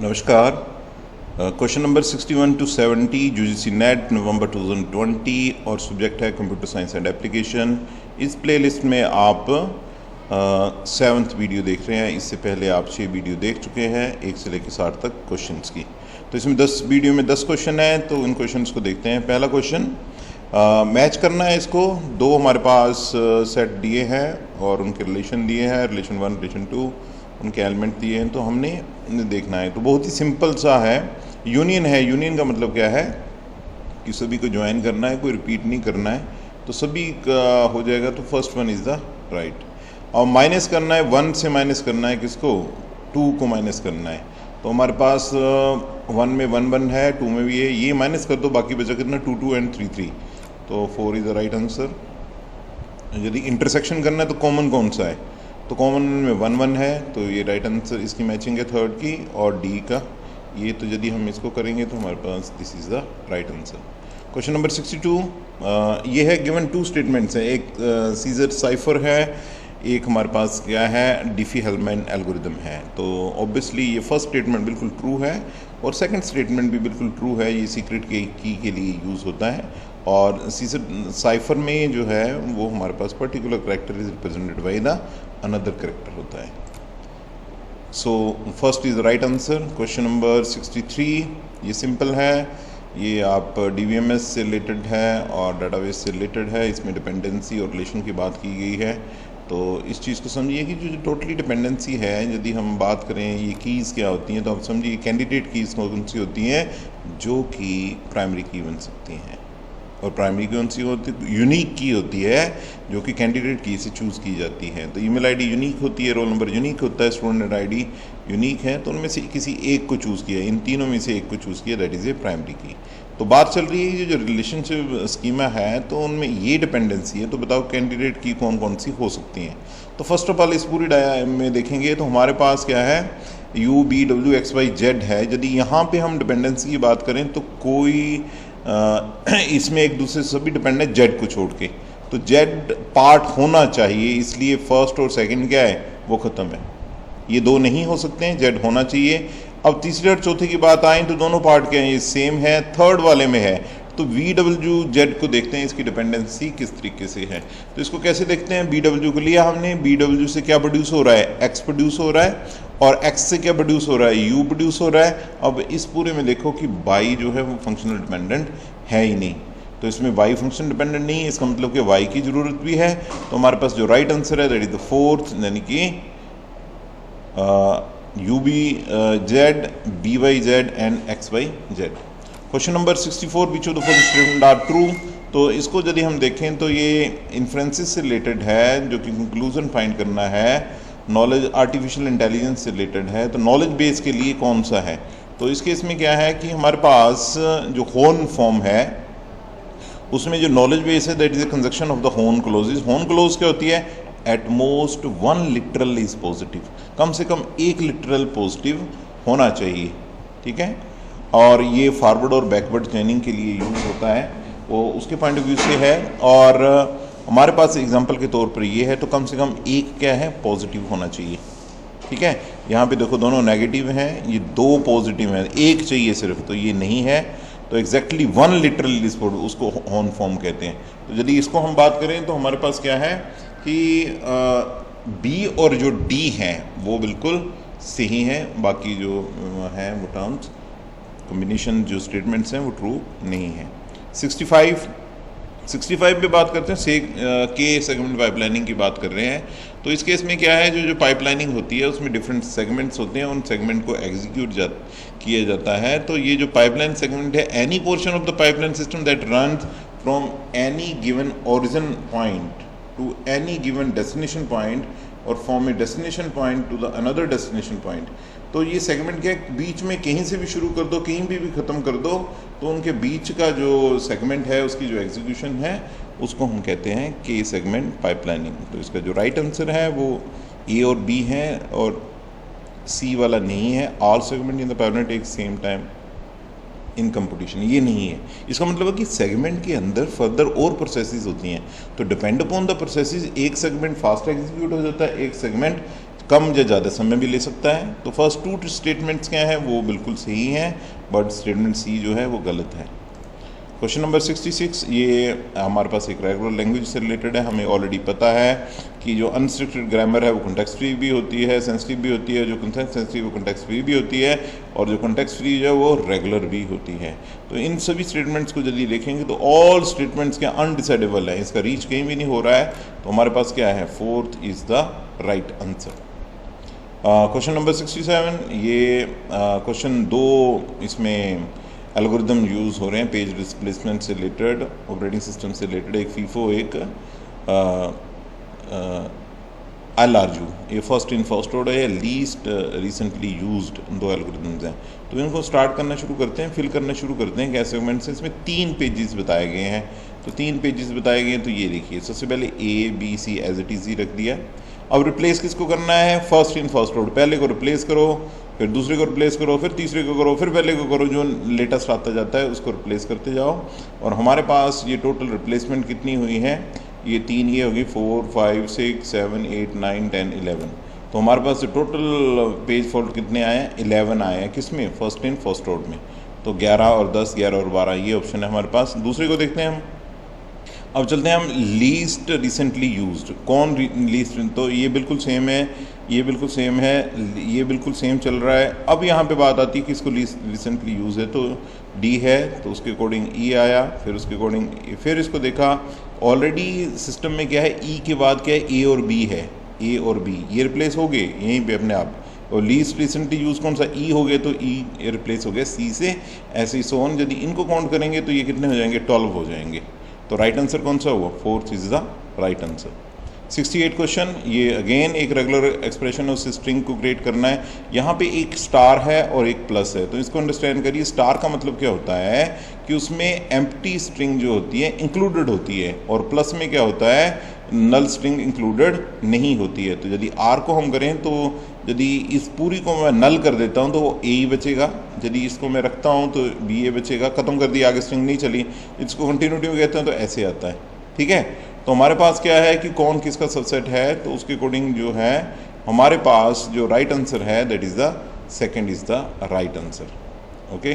नमस्कार। Question number 61 to 70 UGC NET November 2020 और subject है कंप्यूटर साइंस एंड एप्लीकेशन। इस प्लेलिस्ट में आप 7th वीडियो देख रहे हैं। इससे पहले आप 6 वीडियो देख चुके हैं 1 से लेकर 60 तक क्वेश्चंस की। तो इसमें 10 वीडियो में 10 क्वेश्चन हैं, तो इन क्वेश्चंस को देखते हैं। पहला क्वेश्चन, मैच करना है इसको। दो हमारे पास सेट दिए हैं और उनके रिलेशन दिए हैं, रिलेशन 1 रिलेशन 2, उनके एलिमेंट दिए हैं, तो हमने देखना है। तो बहुत ही सिंपल सा है, यूनियन है। यूनियन का मतलब क्या है कि सभी को ज्वाइन करना है, कोई रिपीट नहीं करना है, तो सभी का हो जाएगा। तो first one is the right. और माइनस करना है, 1 से माइनस करना है किसको, 2 को माइनस करना है। तो हमारे पास 1 में 1 1 है, 2 में भी है, ये माइनस कर दो, बाकी बचा कितना 2 2 एंड 3 3। तो 4 इज़ द राइट आंसर। यदि इंटरसेक्शन करना है तो कॉमन कौन सा है, तो कॉमन में 1 1 है, तो ये राइट आंसर, इसकी मैचिंग है थर्ड की और डी का। ये तो यदि हम इसको करेंगे तो हमारे पास this is the right answer. Question number 62, ये है गिवन 2 स्टेटमेंट्स हैं। एक सीजर साइफर है, एक हमारे पास क्या है डिफी-हेल्मैन एल्गोरिदम है। तो ऑब्वियसली ये फर्स्ट स्टेटमेंट बिल्कुल ट्रू है और सेकंड स्टेटमेंट भी बिल्कुल ट्रू है। ये सीक्रेट की के लिए यूज़ होता है और सीजर साइफर में जो है वो हमारे पास particular character is represented by the another character होता है। So first is the right answer. Question number 63, ये सिंपल है, ये आप DBMS से रिलेटेड है और डाटाबेस से रिलेटेड है। इसमें डिपेंडेंसी और रिलेशन की बात की गई है। तो इस चीज़ को समझिए कि जो टोटली डिपेंडेंसी है, यदि हम बात करें ये कीज़ क्या होती हैं, तो आप समझिए कैंडिडेट कीज़ कौन सी होती हैं जो कि प्राइमरी की बन सकती हैं, और प्राइमरी कौन सी होती है, यूनिक की होती है जो कि कैंडिडेट की से चूज़ की जाती है। तो ईमेल आईडी यूनिक होती है, रोल नंबर यूनिक होता है, स्टूडेंट आईडी यूनिक है, तो उनमें से किसी एक को चूज़ किया, इन तीनों में से एक को चूज़ किया, दैट इज़ ए प्राइमरी की। तो बात चल रही है जो रिलेशनशिप स्कीमा है, तो उनमें ये डिपेंडेंसी है। तो बताओ कैंडिडेट की कौन कौन सी हो सकती हैं। तो फर्स्ट ऑफ ऑल इस पूरी डायग्राम में देखेंगे तो हमारे पास क्या है, UBWXYZ है। यदि यहाँ पे हम डिपेंडेंसी की बात करें तो कोई इसमें एक दूसरे से सभी डिपेंड है जेड को छोड़ के, तो जेड पार्ट होना चाहिए, इसलिए फर्स्ट और सेकंड क्या है वो ख़त्म है। ये दो नहीं हो सकते हैं, जेड होना चाहिए। अब तीसरे और चौथे की बात आए तो दोनों पार्ट क्या है, ये सेम है। थर्ड वाले में है तो VWZ को देखते हैं इसकी डिपेंडेंसी किस तरीके से है। तो इसको कैसे देखते हैं, BW को लिया हमने, BW से क्या प्रोड्यूस हो रहा है, X प्रोड्यूस हो रहा है, और X से क्या प्रोड्यूस हो रहा है, U प्रोड्यूस हो रहा है। अब इस पूरे में देखो कि Y जो है वो फंक्शनल डिपेंडेंट है ही नहीं, तो इसमें Y फंक्शन डिपेंडेंट नहीं है, इसका मतलब कि Y की ज़रूरत भी है। तो हमारे पास जो राइट आंसर है दैट इज द फोर्थ, यानी कि UBZ, BYZ and XYZ। Question number 64, which of the following statement are true. तो इसको यदि हम देखें तो ये इन्फ्रेंसेस से रिलेटेड है, जो कि कंक्लूजन फाइंड करना है। नॉलेज आर्टिफिशियल इंटेलिजेंस से रिलेटेड है, तो नॉलेज बेस के लिए कौन सा है। तो इस केस में क्या है कि हमारे पास जो होन फॉर्म है उसमें जो नॉलेज बेस है that is a conjunction of the horn clauses. Horn clause क्या होती है, at most 1 literal is positive, कम से कम 1 लिटरल पॉजिटिव होना चाहिए, ठीक है। और ये फॉरवर्ड और बैकवर्ड चेनिंग के लिए यूज़ होता है, वो उसके पॉइंट ऑफ व्यू से है। और हमारे पास एग्जांपल के तौर पर ये है, तो कम से कम 1 क्या है पॉजिटिव होना चाहिए, ठीक है। यहाँ पे देखो दोनों नेगेटिव हैं, ये 2 पॉजिटिव हैं, 1 चाहिए सिर्फ, तो ये नहीं है। तो एग्जैक्टली 1 लिटरल उसको होन फॉर्म कहते हैं। तो यदि इसको हम बात करें तो हमारे पास क्या है कि बी और जो डी हैं वो बिल्कुल सही हैं, बाकी जो हैं वो टर्म्स कॉम्बिनेशन जो स्टेटमेंट्स हैं वो ट्रू नहीं है। 65 पे बात करते हैं, के सेगमेंट पाइपलाइनिंग की बात कर रहे हैं। तो इस केस में क्या है, जो पाइपलाइनिंग होती है उसमें डिफरेंट सेगमेंट्स होते हैं, उन सेगमेंट को एग्जीक्यूट किया जाता है। तो ये जो पाइपलाइन सेगमेंट है, any portion of the pipeline system that runs from any given origin point to any given destination point और from a destination point to the another destination point. तो ये सेगमेंट के बीच में कहीं से भी शुरू कर दो, कहीं भी ख़त्म कर दो, तो उनके बीच का जो सेगमेंट है उसकी जो एग्जीक्यूशन है उसको हम कहते हैं के सेगमेंट पाइपलाइनिंग। तो इसका जो राइट आंसर है वो ए और बी है और सी वाला नहीं है। All segment in the pipeline take same time in competition, ये नहीं है। इसका मतलब है कि सेगमेंट के अंदर फर्दर और प्रोसेसेस होती हैं, तो डिपेंड अपॉन द प्रोसेसेस एक सेगमेंट फास्ट एग्जीक्यूट हो जाता है, एक सेगमेंट कम या ज़्यादा समय भी ले सकता है। तो फर्स्ट टू स्टेटमेंट्स क्या हैं वो बिल्कुल सही हैं, बट स्टेटमेंट सी जो है वो गलत है। क्वेश्चन नंबर 66, ये हमारे पास एक रेगुलर लैंग्वेज से रिलेटेड है। हमें ऑलरेडी पता है कि जो अनस्ट्रक्चर्ड ग्रामर है वो कॉन्टेक्स्ट फ्री भी होती है, सेंसिटिव भी होती है, जो कॉन्टेक्स्ट सेंसिटिव वो कॉन्टेक्स्ट फ्री भी होती है, और जो कॉन्टेक्स्ट फ्री है वो रेगुलर भी होती है। तो इन सभी स्टेटमेंट्स को यदि देखेंगे तो ऑल स्टेटमेंट्स क्या अनडिसाइडेबल है, इसका रीच कहीं भी नहीं हो रहा है। तो हमारे पास क्या है, fourth is the right answer. Question number 67, ये क्वेश्चन 2 इसमें एल्गोरिदम यूज़ हो रहे हैं पेज डिस्प्लेसमेंट से रिलेटेड, ऑपरेटिंग सिस्टम से रिलेटेड, एक फीफो एक LRU। ये फर्स्ट इन फर्स्ट आउट है, लीस्ट रिसेंटली यूज्ड दो एल्गोरिदम्स हैं। तो इनको स्टार्ट करना शुरू करते हैं, फिल करना शुरू करते हैं कैसे सेगमेंट से। इसमें 3 पेजेस बताए गए हैं, तो 3 पेजेस बताए गए हैं। तो ये देखिए, सबसे पहले ABC एज इट इज़ ही रख दिया। अब रिप्लेस किसको करना है, फर्स्ट इन फर्स्ट आउट, पहले को रिप्लेस करो, फिर दूसरे को रिप्लेस करो, फिर तीसरे को करो, फिर पहले को करो, जो लेटेस्ट आता जाता है उसको रिप्लेस करते जाओ। और हमारे पास ये टोटल रिप्लेसमेंट कितनी हुई है, ये 3 ये होगी, 4 5 6 7 8 9 10 11। तो हमारे पास टोटल पेज फॉल्ट कितने आए हैं, 11 आए हैं। किस में, फर्स्ट इन फर्स्ट आउट में। तो 11 और 10, 11 और 12 ये ऑप्शन है हमारे पास। दूसरे को देखते हैं हम। अब चलते हैं हम लीस्ट रिसेंटली यूज्ड, कौन लीस्ट, तो ये बिल्कुल सेम है, ये बिल्कुल सेम है, ये बिल्कुल सेम चल रहा है। अब यहाँ पे बात आती है कि इसको लीस्ट रिसेंटली यूज है, तो डी है, तो उसके अकॉर्डिंग ई आया, फिर उसके अकॉर्डिंग फिर इसको देखा। ऑलरेडी सिस्टम में क्या है, ई के बाद क्या है, ए और बी है, ए और बी ये रिप्लेस हो गए यहीं पे अपने आप। और लीस्ट रिसेंटली यूज कौन सा, ई हो गए, तो ई रिप्लेस हो गया सी से, ऐसे ही सो ऑन। यदि इनको काउंट करेंगे तो ये कितने हो जाएंगे, 12 हो जाएंगे। तो राइट आंसर कौन सा हुआ, fourth is the right answer. 68 question, ये अगेन एक रेगुलर एक्सप्रेशन है, उस स्ट्रिंग को क्रिएट करना है। यहाँ पे एक स्टार है और एक प्लस है, तो इसको अंडरस्टैंड करिए। स्टार का मतलब क्या होता है कि उसमें एम्प्टी स्ट्रिंग जो होती है इंक्लूडेड होती है, और प्लस में क्या होता है, नल स्ट्रिंग इंक्लूडेड नहीं होती है। तो यदि आर को हम करें, तो यदि इस पूरी को मैं नल कर देता हूँ तो वो ए ही बचेगा, यदि इसको मैं रखता हूँ तो बी ए बचेगा, खत्म कर दिया, आगे स्ट्रिंग नहीं चली। इसको कंटिन्यूटी में कहते हैं, तो ऐसे आता है, ठीक है। तो हमारे पास क्या है कि कौन किसका सबसेट है, तो उसके अकॉर्डिंग जो है हमारे पास जो राइट आंसर है that is the second is the right answer. Okay,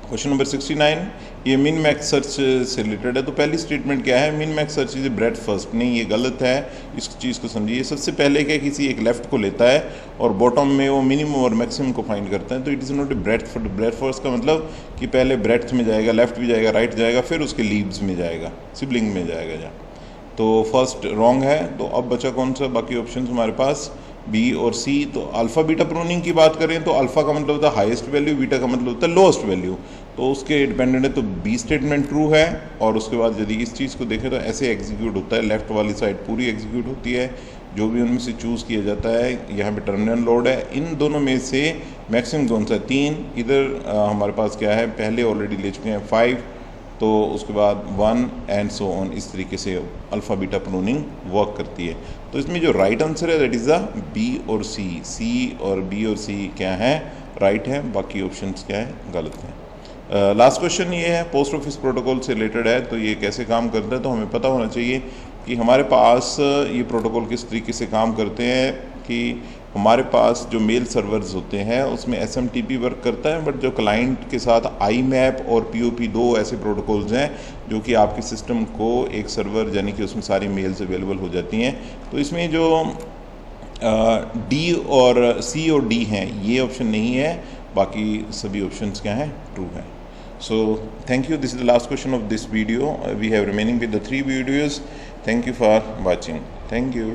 question number 69, ये मिन मैक्स सर्च से रिलेटेड है। तो पहली स्टेटमेंट क्या है, min max search is bread first, नहीं ये गलत है, इस चीज़ को समझिए। सबसे पहले क्या, किसी एक लेफ्ट को लेता है और बॉटम में वो मिनिमम और मैक्सिमम को फाइंड करता है। तो it is not a bread first का मतलब कि पहले ब्रेड्थ में जाएगा, लेफ्ट भी जाएगा, राइट जाएगा, फिर उसके लीव्स में जाएगा, सिबलिंग में जाएगा जहाँ। तो फर्स्ट रॉन्ग है। तो अब बचा कौन सा, बाकी ऑप्शन हमारे पास बी और सी। तो अल्फ़ा बीटा प्रूनिंग की बात करें तो अल्फ़ा का मतलब होता है हाईएस्ट वैल्यू, बीटा का मतलब होता है लोएस्ट वैल्यू, तो उसके डिपेंडेंट है। तो बी स्टेटमेंट ट्रू है। और उसके बाद यदि इस चीज़ को देखें तो ऐसे एग्जीक्यूट होता है, लेफ्ट वाली साइड पूरी एग्जीक्यूट होती है, जो भी उनमें से चूज़ किया जाता है। यहाँ पे टर्मिनल लोड है, इन दोनों में से मैक्सिमम कौन सा है, 3। इधर हमारे पास क्या है, पहले ऑलरेडी ले चुके हैं 5, तो उसके बाद 1 एंड सो ऑन। इस तरीके से अल्फ़ा बीटा प्रूनिंग वर्क करती है। तो इसमें जो राइट आंसर है दैट इज़ द बी और सी। सी और बी और सी क्या है, राइट है, बाकी ऑप्शंस क्या है, गलत है। लास्ट क्वेश्चन ये है, पोस्ट ऑफिस प्रोटोकॉल से रिलेटेड है। तो ये कैसे काम करता है, तो हमें पता होना चाहिए कि हमारे पास ये प्रोटोकॉल किस तरीके से काम करते हैं। कि हमारे पास जो मेल सर्वर्स होते हैं उसमें SMTP वर्क करता है, बट जो क्लाइंट के साथ IMAP और POP 2 ऐसे प्रोटोकॉल्स हैं जो कि आपके सिस्टम को एक सर्वर, यानी कि उसमें सारी मेल्स अवेलेबल हो जाती हैं। तो इसमें जो D और C और D हैं ये ऑप्शन नहीं है, बाकी सभी ऑप्शंस क्या हैं, ट्रू हैं। So thank you. This is the last question of this video. We have remaining with the 3 videos. Thank you for watching. Thank you.